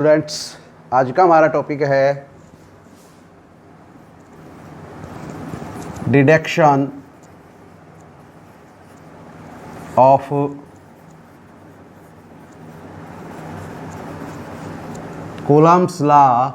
Students, आज का हमारा टॉपिक है deduction of Coulomb's law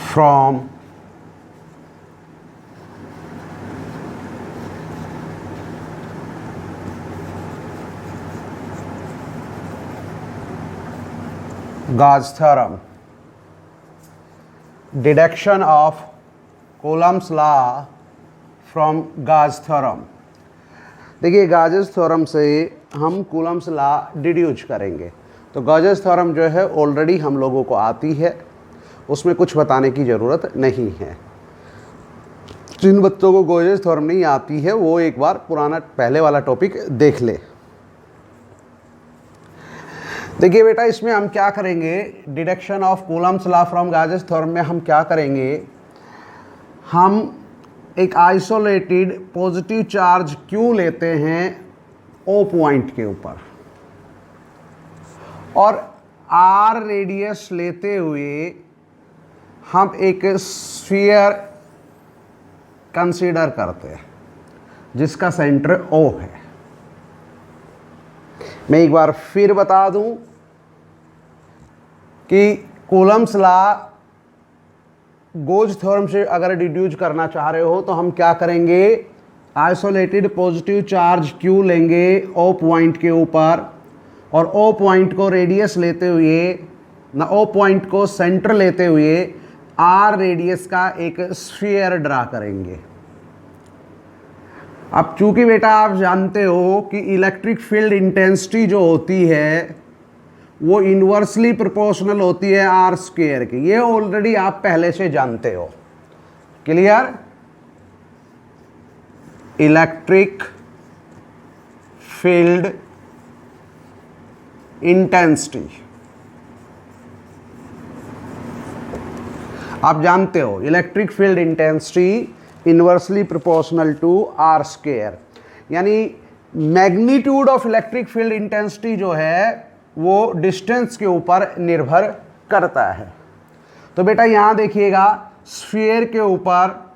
from Gauss theorem. Deduction of Coulomb's law from Gauss theorem. देखिए, Gauss theorem से हम Coulomb's law डिड्यूज करेंगे। तो Gauss theorem जो है ऑलरेडी हम लोगों को आती है, उसमें कुछ बताने की ज़रूरत नहीं है। जिन बच्चों को Gauss theorem नहीं आती है वो एक बार पुराना पहले वाला टॉपिक देख ले। देखिए बेटा, इसमें हम क्या करेंगे, deduction of Coulomb's law from Gauss theorem में हम क्या करेंगे, हम एक आइसोलेटेड पॉजिटिव चार्ज Q लेते हैं O पॉइंट के ऊपर और R रेडियस लेते हुए हम एक स्फीयर कंसीडर करते हैं जिसका सेंटर O है। मैं एक बार फिर बता दूं कि कूलम्स लॉ गॉस थ्योरम से अगर डिड्यूज करना चाह रहे हो तो हम क्या करेंगे, आइसोलेटेड पॉजिटिव चार्ज Q लेंगे O पॉइंट के ऊपर और O पॉइंट को रेडियस लेते हुए ना O पॉइंट को सेंटर लेते हुए R रेडियस का एक स्फीयर ड्रा करेंगे। अब चूंकि बेटा आप जानते हो कि इलेक्ट्रिक फील्ड इंटेंसिटी जो होती है वो इन्वर्सली प्रोपोर्शनल होती है आर स्क्वायर की, ये ऑलरेडी आप पहले से जानते हो। क्लियर? इलेक्ट्रिक फील्ड इंटेंसिटी आप जानते हो, electric field intensity inversely proportional to r square, यानी magnitude of electric field intensity जो है वो डिस्टेंस के ऊपर निर्भर करता है। तो बेटा यहां देखिएगा, स्फीयर के ऊपर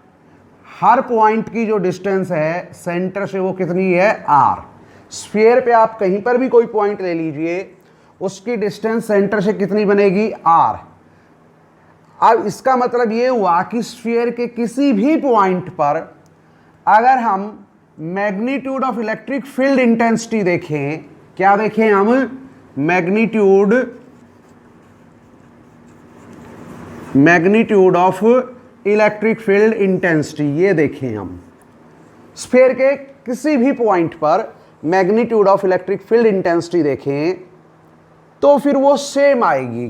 हर पॉइंट की जो डिस्टेंस है सेंटर से वो कितनी है, आर। स्फीयर पे आप कहीं पर भी कोई पॉइंट ले लीजिए, उसकी डिस्टेंस सेंटर से कितनी बनेगी, आर। अब इसका मतलब ये हुआ कि स्फीयर के किसी भी पॉइंट पर अगर हम magnitude of electric field intensity देखें, क्या देखें हम, magnitude of electric field intensity, ये देखें हम स्फीयर के किसी भी पॉइंट पर magnitude of electric field intensity देखें तो फिर वो सेम आएगी।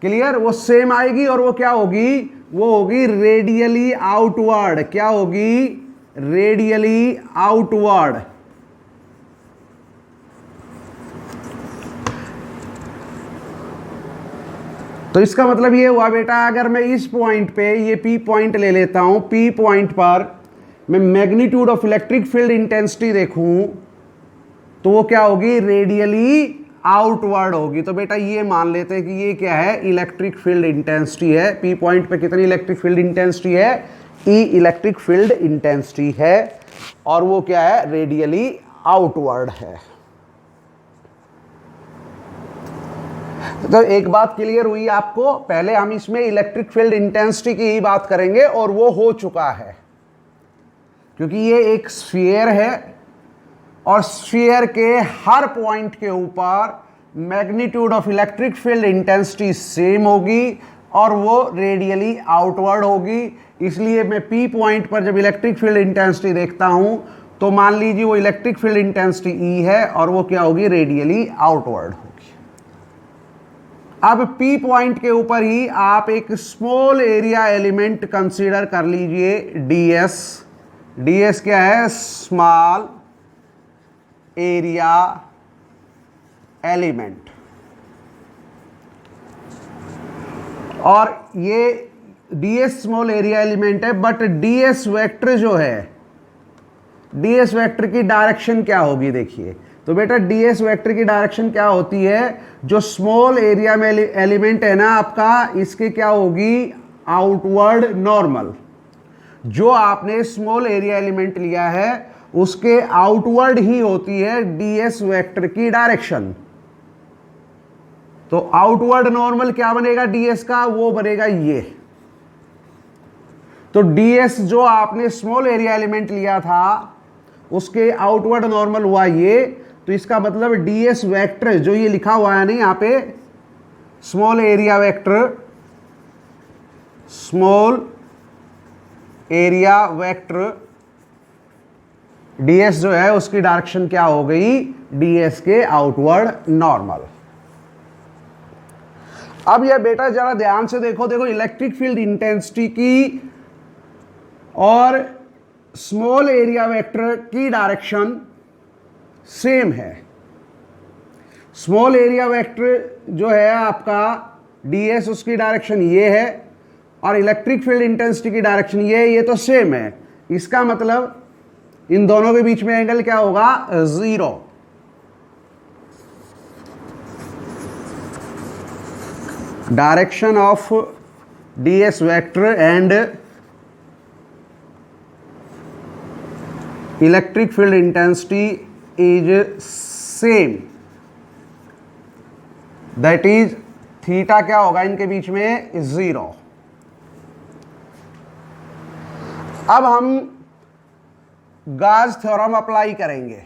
क्लियर? वो सेम आएगी और वो क्या होगी, वो होगी रेडियली आउटवर्ड। क्या होगी, रेडियली आउटवर्ड। तो इसका मतलब ये हुआ बेटा, अगर मैं इस पॉइंट पे ये P पॉइंट ले लेता हूं, P पॉइंट पर मैं magnitude of electric field intensity देखूं तो वो क्या होगी, रेडियली आउटवर्ड होगी। तो बेटा ये मान लेते हैं कि ये क्या है, इलेक्ट्रिक फील्ड इंटेंसिटी है। P पॉइंट पे कितनी इलेक्ट्रिक फील्ड इंटेंसिटी है, E इलेक्ट्रिक फील्ड इंटेंसिटी है और वो क्या है, रेडियली आउटवर्ड है। तो एक बात क्लियर हुई आपको, पहले हम इसमें इलेक्ट्रिक फील्ड इंटेंसिटी की ही बात करेंगे और वो हो चुका है क्योंकि ये एक स्फीयर है और स्फीयर के हर पॉइंट के ऊपर magnitude of electric field intensity same होगी और वो रेडियली आउटवर्ड होगी। इसलिए मैं P पॉइंट पर जब इलेक्ट्रिक फील्ड इंटेंसिटी देखता हूं तो मान लीजिए वो इलेक्ट्रिक फील्ड इंटेंसिटी E है और वो क्या होगी, रेडियली आउटवर्ड होगी। अब P पॉइंट के ऊपर ही आप एक स्मॉल एरिया एलिमेंट कंसीडर कर लीजिए, ds। ds क्या है, स्मॉल एरिया एलिमेंट। और ये ds स्मॉल एरिया एलिमेंट है, बट ds वेक्टर जो है, ds वेक्टर की डायरेक्शन क्या होगी देखिए। तो बेटा ds वेक्टर की डायरेक्शन क्या होती है, जो स्मॉल एरिया में एलिमेंट है ना आपका, इसके क्या होगी, आउटवर्ड नॉर्मल। जो आपने स्मॉल एरिया एलिमेंट लिया है उसके आउटवर्ड ही होती है ds वेक्टर की डायरेक्शन। तो आउटवर्ड नॉर्मल क्या बनेगा ds का, वो बनेगा ये। तो ds जो आपने स्मॉल एरिया एलिमेंट लिया था उसके आउटवर्ड नॉर्मल हुआ ये। तो इसका मतलब ds वेक्टर जो ये लिखा हुआ है ना यहाँ पे, small area vector, small area vector ds जो है उसकी डायरेक्शन क्या हो गई, ds के आउटवर्ड नॉर्मल। अब यह बेटा जरा ध्यान से देखो, देखो इलेक्ट्रिक फील्ड इंटेंसिटी की और स्मॉल एरिया वेक्टर की डायरेक्शन सेम है। स्मॉल एरिया वेक्टर जो है आपका ds, उसकी डायरेक्शन ये है और इलेक्ट्रिक फील्ड इंटेंसिटी की डायरेक्शन ये तो सेम है। इसका मतलब इन दोनों के बीच में एंगल क्या होगा, 0। Direction of ds vector and electric field intensity is same, that is theta क्या होगा इनके बीच में, 0। अब हम गाउस थ्योरम अप्लाई करेंगे।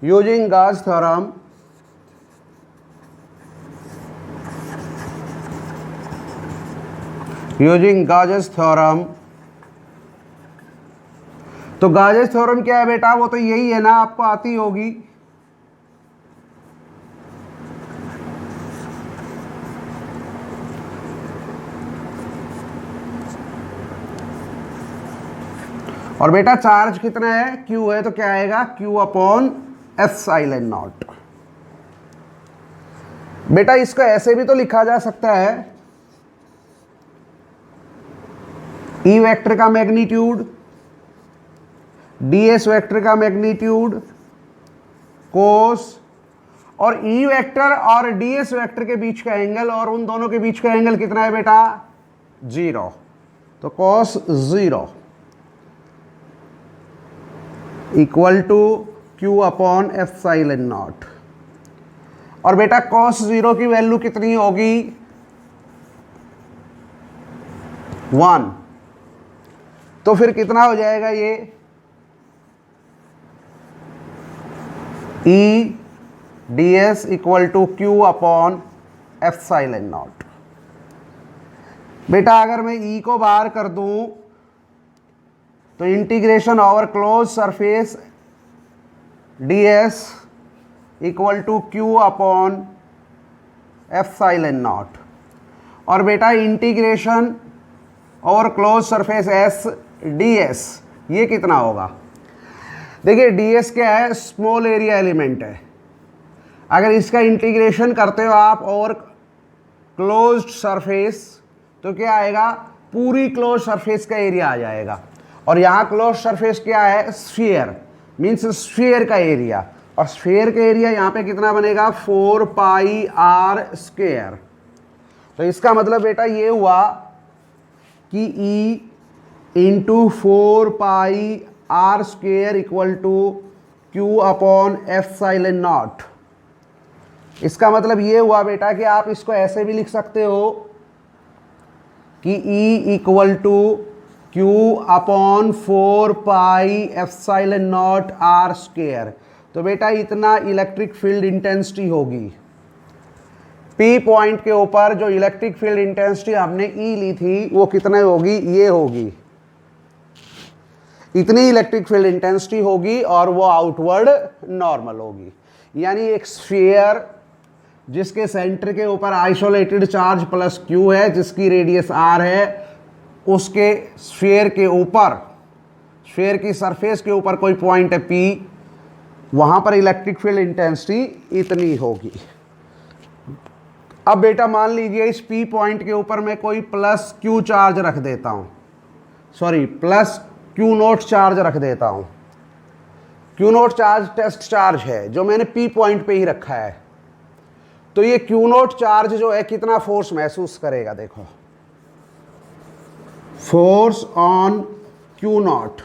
Using Gauss theorem using Gauss theorem. तो गाउस थ्योरम क्या है बेटा, वो तो यही है ना, आपको आती होगी। और बेटा चार्ज कितना है, Q है, तो क्या आएगा, Q अपॉन एप्सिलॉन नॉट। बेटा इसको ऐसे भी तो लिखा जा सकता है, E वेक्टर का मैग्नीट्यूड, ds वेक्टर का मैग्नीट्यूड, कोस, और E वेक्टर और ds वेक्टर के बीच का एंगल, और उन दोनों के बीच का एंगल कितना है बेटा, 0। तो cos 0 equal to Q upon epsilon naught. और बेटा cos 0 की वैल्यू कितनी होगी, 1। तो फिर कितना हो जाएगा ये, E ds equal to Q upon epsilon naught. बेटा अगर मैं E को बाहर कर दूं तो integration over close surface ds equal to Q upon epsilon naught. और बेटा integration over close surface s ds ये कितना होगा, देखिए ds क्या है, स्मॉल एरिया एलिमेंट है। अगर इसका इंटीग्रेशन करते हो आप ओवर क्लोज्ड सरफेस तो क्या आएगा, पूरी क्लोज सरफेस का एरिया आ जाएगा। और यहाँ क्लोज सरफेस क्या है, स्फीयर, मीन्स स्फीयर का एरिया। और स्फीयर का एरिया यहाँ पे कितना बनेगा, 4 पाई r स्क्वायर। तो इसका मतलब बेटा ये हुआ कि E into 4 pi r square equal to Q upon epsilon naught. इसका मतलब ये हुआ बेटा कि आप इसको ऐसे भी लिख सकते हो कि E equal to Q upon 4 pi epsilon naught r square. तो बेटा इतना इलेक्ट्रिक फील्ड इंटेंसिटी होगी। P पॉइंट के ऊपर जो इलेक्ट्रिक फील्ड इंटेंसिटी हमने E ली थी वो कितना होगी, ये होगी, इतनी इलेक्ट्रिक फील्ड इंटेंसिटी होगी और वो आउटवर्ड नॉर्मल होगी। यानी एक स्फीयर जिसके सेंटर के ऊपर आइसोलेटेड चार्ज प्लस Q है, जिसकी रेडियस r है, उसके स्फीयर के ऊपर, स्फीयर की सरफेस के ऊपर कोई पॉइंट है P, वहां पर इलेक्ट्रिक फील्ड इंटेंसिटी इतनी होगी। अब बेटा मान लीजिए इस P पॉइंट के ऊपर मैं कोई प्लस Q चार्ज रख देता हूं, sorry plus Q naught charge रख देता हूं। Q naught charge test charge है जो मैंने पी पॉइंट पे ही रखा है, तो ये क्यू नॉट चार्ज जो है कितना फोर्स महसूस करेगा, देखो फोर्स ऑन क्यू नॉट।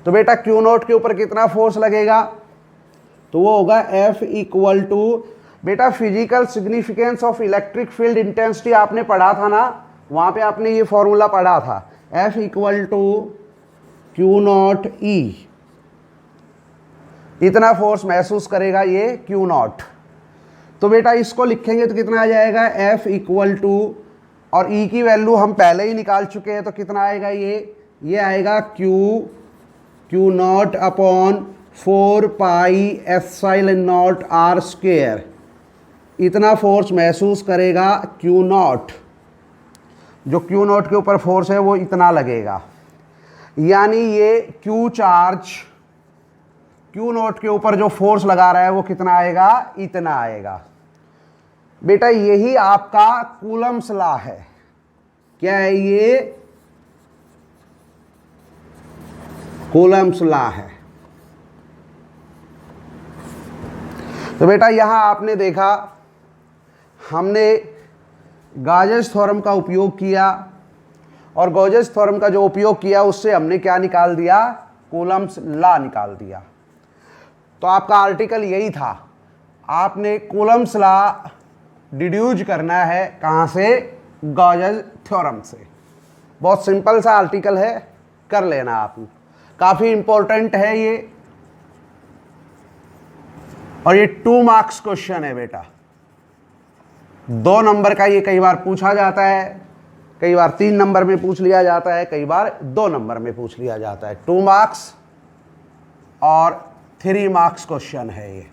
तो बेटा क्यू नॉट के ऊपर कितना फोर्स लगेगा, तो वो होगा F इक्वल टू, बेटा physical significance of electric field intensity आपने पढ़ा था ना, वहां पे आपने ये फॉर्मूला पढ़ा था, F equal to Q naught E, इतना फोर्स महसूस करेगा ये क्यू नॉट। तो बेटा इसको लिखेंगे तो कितना आ जाएगा, F इक्वल टू, और E की वैल्यू हम पहले ही निकाल चुके हैं, तो कितना आएगा ये आएगा Q naught upon 4 pi epsilon naught r square, इतना फोर्स महसूस करेगा क्यू नॉट। जो क्यू नॉट के ऊपर फोर्स है वो इतना लगेगा, यानी ये क्यू चार्ज क्यू नॉट के ऊपर जो फोर्स लगा रहा है वो कितना आएगा, इतना आएगा। बेटा यही आपका कूलम्स लॉ है। क्या है ये, कूलम्स लॉ है। तो बेटा यहां आपने देखा हमने गॉसेस थ्योरम का उपयोग किया, और गॉसेस थ्योरम का जो उपयोग किया उससे हमने क्या निकाल दिया, कूलम्स लॉ निकाल दिया। तो आपका आर्टिकल यही था, आपने कूलम्स लॉ डिड्यूज करना है कहाँ से, गॉसेस थ्योरम से। बहुत सिंपल सा आर्टिकल है, कर लेना आप, काफ़ी इंपॉर्टेंट है ये, और ये 2 मार्क्स क्वेश्चन है बेटा, 2 नंबर का ये कई बार पूछा जाता है, कई बार 3 नंबर में पूछ लिया जाता है, कई बार 2 नंबर में पूछ लिया जाता है। 2 मार्क्स और 3 मार्क्स क्वेश्चन है ये।